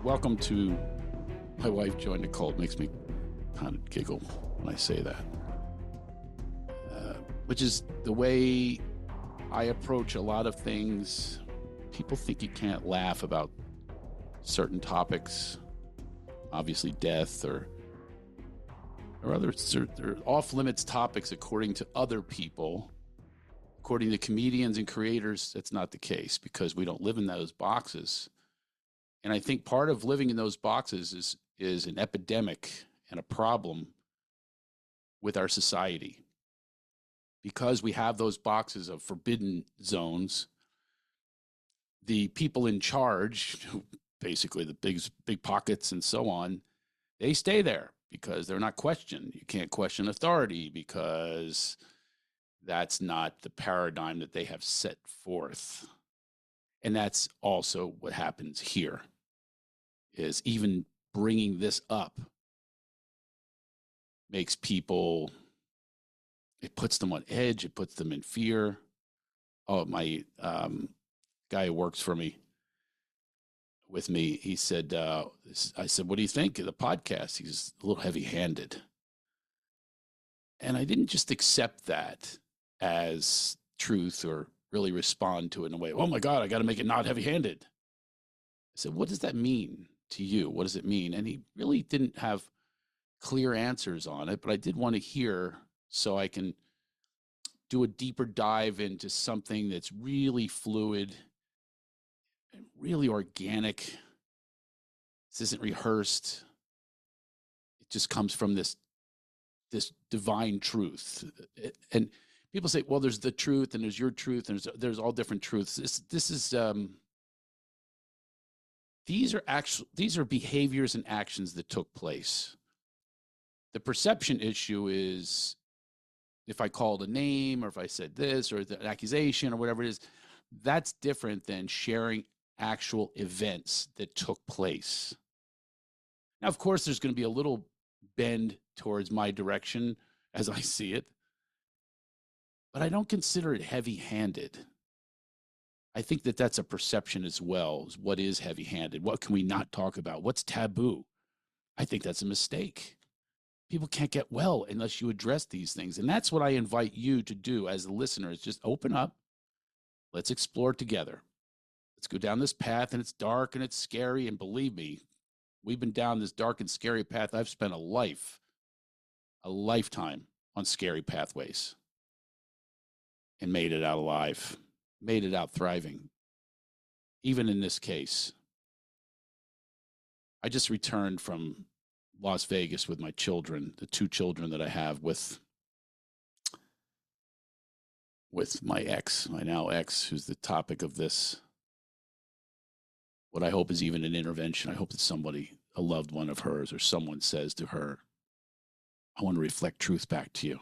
welcome to My Wife Joined a Cult. Makes me kind of giggle when I say that, which is the way I approach a lot of things. People think you can't laugh about certain topics, obviously death or other off-limits topics according to other people. According to comedians and creators, that's not the case because we don't live in those boxes. And I think part of living in those boxes is an epidemic and a problem with our society. Because we have those boxes of forbidden zones, the people in charge, basically the big pockets and so on, they stay there because they're not questioned. You can't question authority because that's not the paradigm that they have set forth. And that's also what happens here, is even bringing this up makes people, it puts them on edge, it puts them in fear. Oh, my guy who works for me, with me, he said, I said, what do you think of the podcast? He's a little heavy-handed. And I didn't just accept that as truth or really respond to it in a way, oh my God, I got to make it not heavy-handed. I said, what does that mean to you? What does it mean? And he really didn't have clear answers on it, but I did want to hear so I can do a deeper dive into something that's really fluid and really organic. This isn't rehearsed. It just comes from this divine truth. And people say, well, there's the truth and there's your truth and there's all different truths. These are behaviors and actions that took place. The perception issue is if I called a name or if I said this or an accusation or whatever it is, that's different than sharing actual events that took place. Now, of course, there's going to be a little bend towards my direction as I see it, but I don't consider it heavy-handed. I think that that's a perception as well. Is what is heavy-handed? What can we not talk about? What's taboo? I think that's a mistake. People can't get well unless you address these things. And that's what I invite you to do as a listener, is just open up. Let's explore together. Let's go down this path, and it's dark and it's scary. And believe me, we've been down this dark and scary path. I've spent a lifetime on scary pathways and made it out alive, made it out thriving. Even in this case, I just returned from Las Vegas with my children, the two children that I have with my ex, my now ex, who's the topic of this. What I hope is even an intervention. I hope that somebody, a loved one of hers or someone, says to her, I want to reflect truth back to you.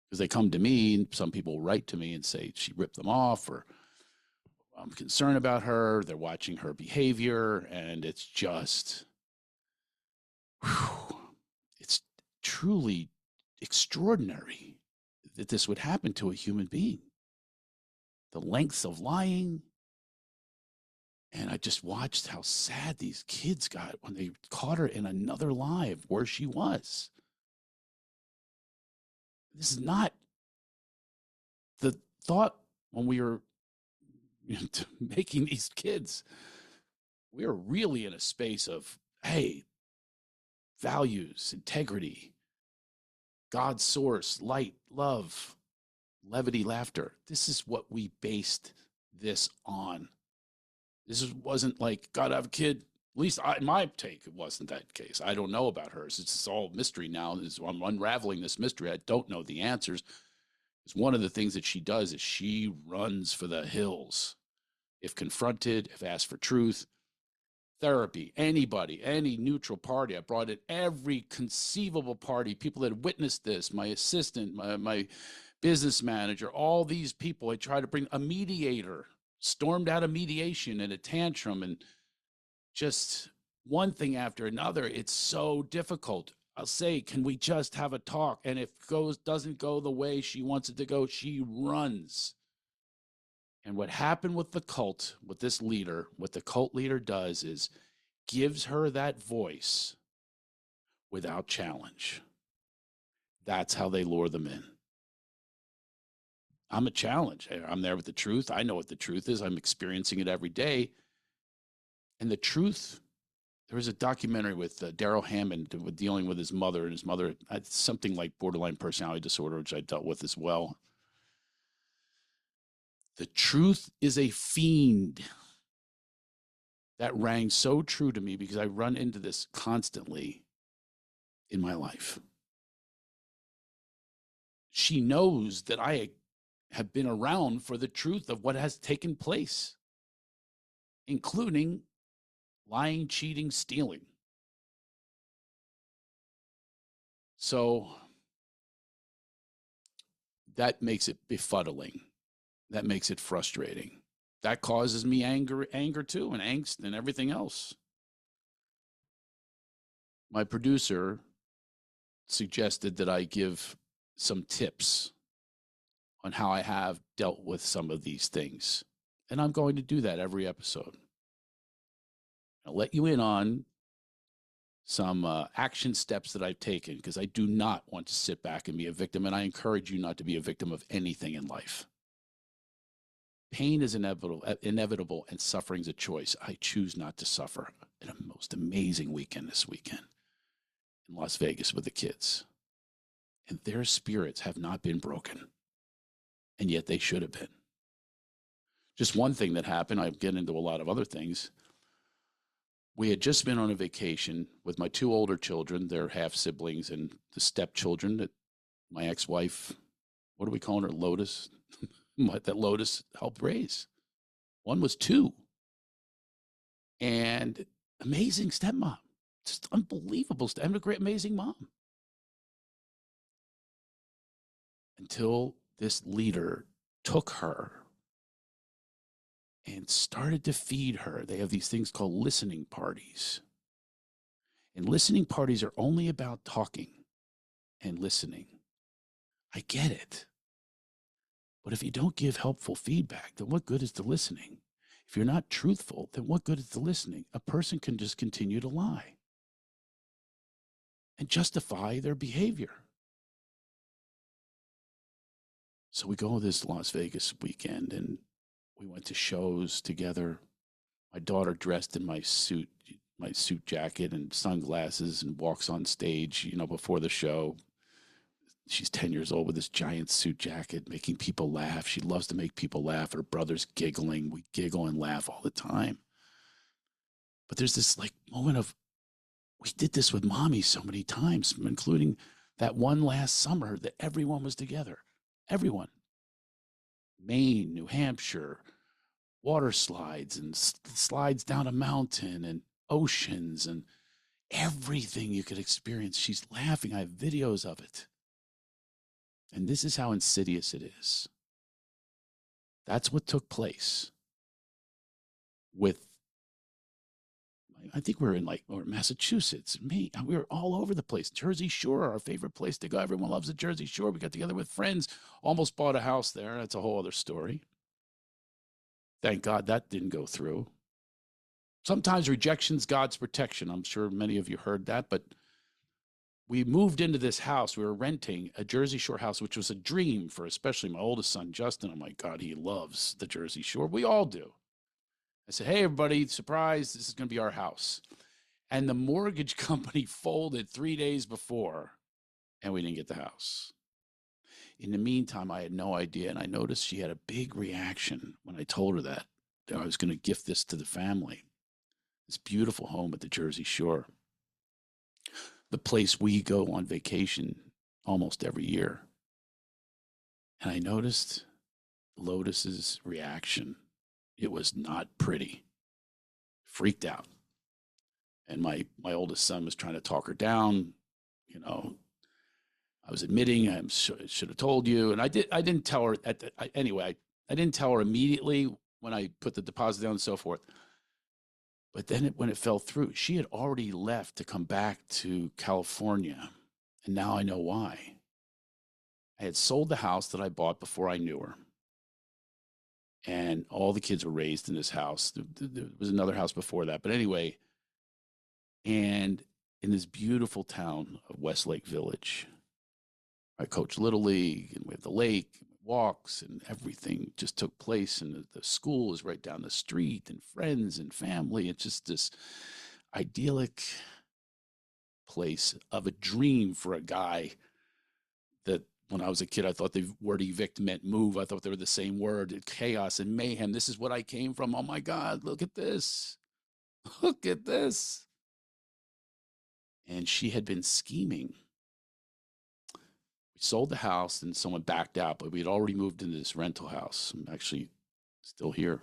Because they come to me, and some people write to me and say she ripped them off, or I'm concerned about her. They're watching her behavior, and it's just, it's truly extraordinary that this would happen to a human being. The lengths of lying. And I just watched how sad these kids got when they caught her in another live where she was. This is not the thought when we were making these kids. We were really in a space of, hey, values, integrity, God's source, light, love, levity, laughter. This is what we based this on. This wasn't like, gotta have a kid. At least in my take, it wasn't that case. I don't know about hers. It's all mystery now. I'm unraveling this mystery. I don't know the answers. Because one of the things that she does is she runs for the hills. If confronted, if asked for truth, therapy, anybody, any neutral party. I brought in every conceivable party, people that had witnessed this, my assistant, my business manager, all these people. I tried to bring a mediator, stormed out of mediation in a tantrum, and just one thing after another. It's so difficult. I'll say, can we just have a talk? And if it doesn't go the way she wants it to go, she runs. And what happened with the cult, with this leader, what the cult leader does is gives her that voice without challenge. That's how they lure them in. I'm a challenge. I'm there with the truth. I know what the truth is. I'm experiencing it every day. And the truth, there was a documentary with Daryl Hammond dealing with his mother, and his mother had something like borderline personality disorder, which I dealt with as well. The truth is a fiend. That rang so true to me because I run into this constantly in my life. She knows that I have been around for the truth of what has taken place, including lying, cheating, stealing. So that makes it befuddling. That makes it frustrating. That causes me anger too, and angst and everything else. My producer suggested that I give some tips on how I have dealt with some of these things. And I'm going to do that every episode. I'll let you in on some action steps that I've taken, because I do not want to sit back and be a victim, and I encourage you not to be a victim of anything in life. Pain is inevitable, and suffering is a choice. I choose not to suffer. I had a most amazing weekend this weekend in Las Vegas with the kids, and their spirits have not been broken, and yet they should have been. Just one thing that happened, I'll get into a lot of other things. We had just been on a vacation with my two older children, their half siblings, and the stepchildren that my ex-wife, what are we calling her, Lotus, that Lotus helped raise. One was 2. And amazing stepmom, just unbelievable. I'm a great, amazing mom. Until this leader took her and started to feed her. They have these things called listening parties. And listening parties are only about talking and listening. I get it. But if you don't give helpful feedback, then what good is the listening? If you're not truthful, then what good is the listening? A person can just continue to lie and justify their behavior. So we go this Las Vegas weekend, and we went to shows together. My daughter dressed in my suit jacket and sunglasses, and walks on stage, before the show. She's 10 years old with this giant suit jacket, making people laugh. She loves to make people laugh. Her brother's giggling. We giggle and laugh all the time. But there's this moment of, we did this with mommy so many times, including that one last summer that everyone was together. Everyone. Maine, New Hampshire, water slides and slides down a mountain and oceans and everything you could experience. She's laughing. I have videos of it. And this is how insidious it is. That's what took place with, I think we were in or Massachusetts, Maine. We were all over the place. Jersey Shore, our favorite place to go. Everyone loves the Jersey Shore. We got together with friends, almost bought a house there. That's a whole other story. Thank God that didn't go through. Sometimes rejection's God's protection. I'm sure many of you heard that, but we moved into this house. We were renting a Jersey Shore house, which was a dream for especially my oldest son, Justin. Oh my God, he loves the Jersey Shore. We all do. I said, hey, everybody, surprise, this is going to be our house. And the mortgage company folded 3 days before, and we didn't get the house. In the meantime, I had no idea, and I noticed she had a big reaction when I told her that I was going to gift this to the family. This beautiful home at the Jersey Shore. The place we go on vacation almost every year. And I noticed Lotus's reaction. It was not pretty. Freaked out. And my oldest son was trying to talk her down. I was admitting I should have told you. And I didn't tell her anyway. I didn't tell her immediately when I put the deposit down and so forth. But then when it fell through, she had already left to come back to California. And now I know why. I had sold the house that I bought before I knew her. And all the kids were raised in this house. There was another house before that. But anyway, And in this beautiful town of Westlake Village, I coach Little League, and we have the lake, walks, and everything just took place. And the school is right down the street, and friends and family. It's just this idyllic place of a dream for a guy that when I was a kid, I thought the word evict meant move. I thought they were the same word. Chaos and mayhem. This is what I came from. Oh my God, look at this. Look at this. And she had been scheming. We sold the house and someone backed out, but we had already moved into this rental house. I'm actually still here.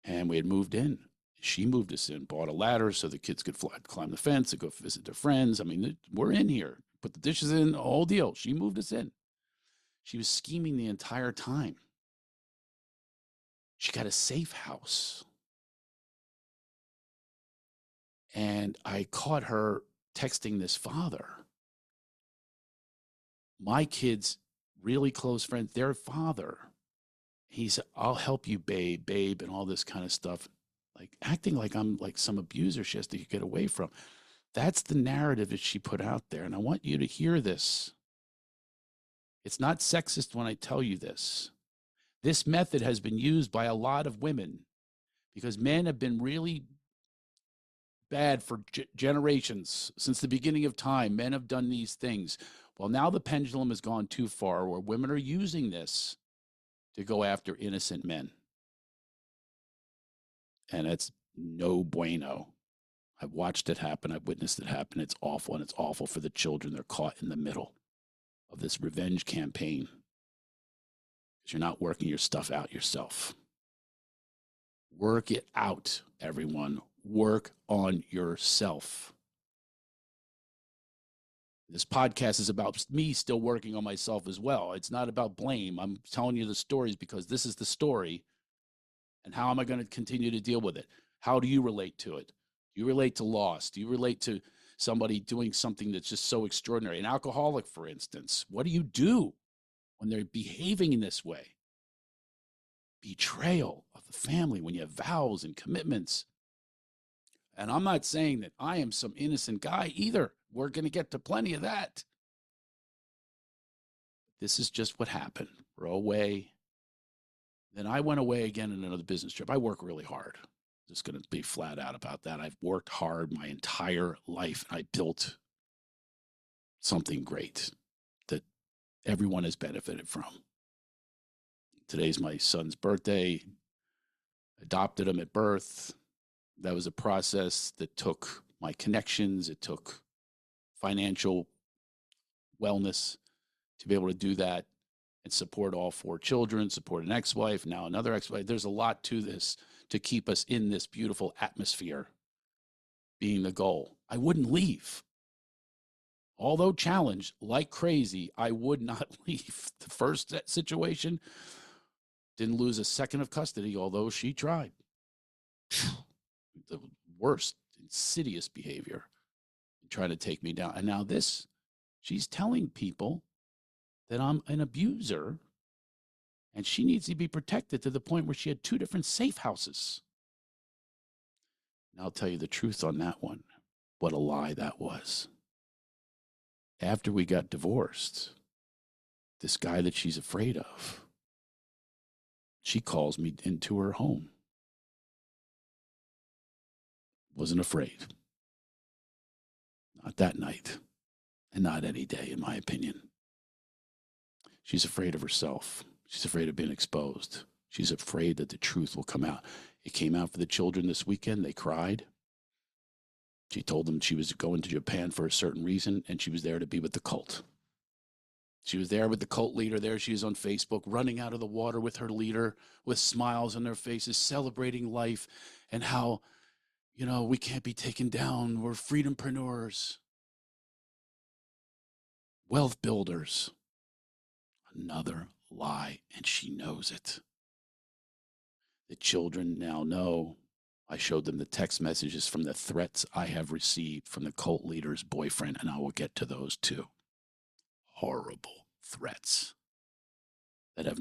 And we had moved in. She moved us in, bought a ladder so the kids could climb the fence and go visit their friends. I mean, we're in here. Put the dishes in, the whole deal. She moved us in. She was scheming the entire time. She got a safe house. And I caught her texting this father. My kids, really close friends, their father. He said, I'll help you, babe, and all this kind of stuff. Like acting like I'm like some abuser she has to get away from. That's the narrative that she put out there. And I want you to hear this. It's not sexist when I tell you this. This method has been used by a lot of women because men have been really bad for generations. Since the beginning of time, men have done these things. Well, now the pendulum has gone too far where women are using this to go after innocent men. And it's no bueno. I've watched it happen. I've witnessed it happen. It's awful, and it's awful for the children. They're caught in the middle of this revenge campaign because you're not working your stuff out yourself. Work it out, everyone. Work on yourself. This podcast is about me still working on myself as well. It's not about blame. I'm telling you the stories because this is the story. And how am I going to continue to deal with it? How do you relate to it? Do you relate to loss? Do you relate to somebody doing something that's just so extraordinary? An alcoholic, for instance. What do you do when they're behaving in this way? Betrayal of the family when you have vows and commitments. And I'm not saying that I am some innocent guy either. We're going to get to plenty of that. This is just what happened. We're away. Then I went away again on another business trip. I work really hard. Just going to be flat out about that. I've worked hard my entire life. And I built something great that everyone has benefited from. Today's my son's birthday. Adopted him at birth. That was a process that took my connections. It took financial wellness to be able to do that and support all 4 children, support an ex-wife, now another ex-wife. There's a lot to this to keep us in this beautiful atmosphere being the goal. I wouldn't leave. Although challenged like crazy, I would not leave. The first situation, didn't lose a second of custody, although she tried. The worst, insidious behavior, trying to take me down. And now this, she's telling people that I'm an abuser and she needs to be protected to the point where she had 2 different safe houses. And I'll tell you the truth on that one. What a lie that was. After we got divorced, this guy that she's afraid of, she calls me into her home. Wasn't afraid. Not that night, and not any day, in my opinion. She's afraid of herself. She's afraid of being exposed. She's afraid that the truth will come out. It came out for the children this weekend. They cried. She told them she was going to Japan for a certain reason, and she was there to be with the cult. She was there with the cult leader. There she is on Facebook, running out of the water with her leader, with smiles on their faces, celebrating life and how, you know, we can't be taken down. We're freedompreneurs, wealth builders. Another lie, and she knows it. The children now know. I showed them the text messages from the threats I have received from the cult leader's boyfriend, and I will get to those too. Horrible threats that have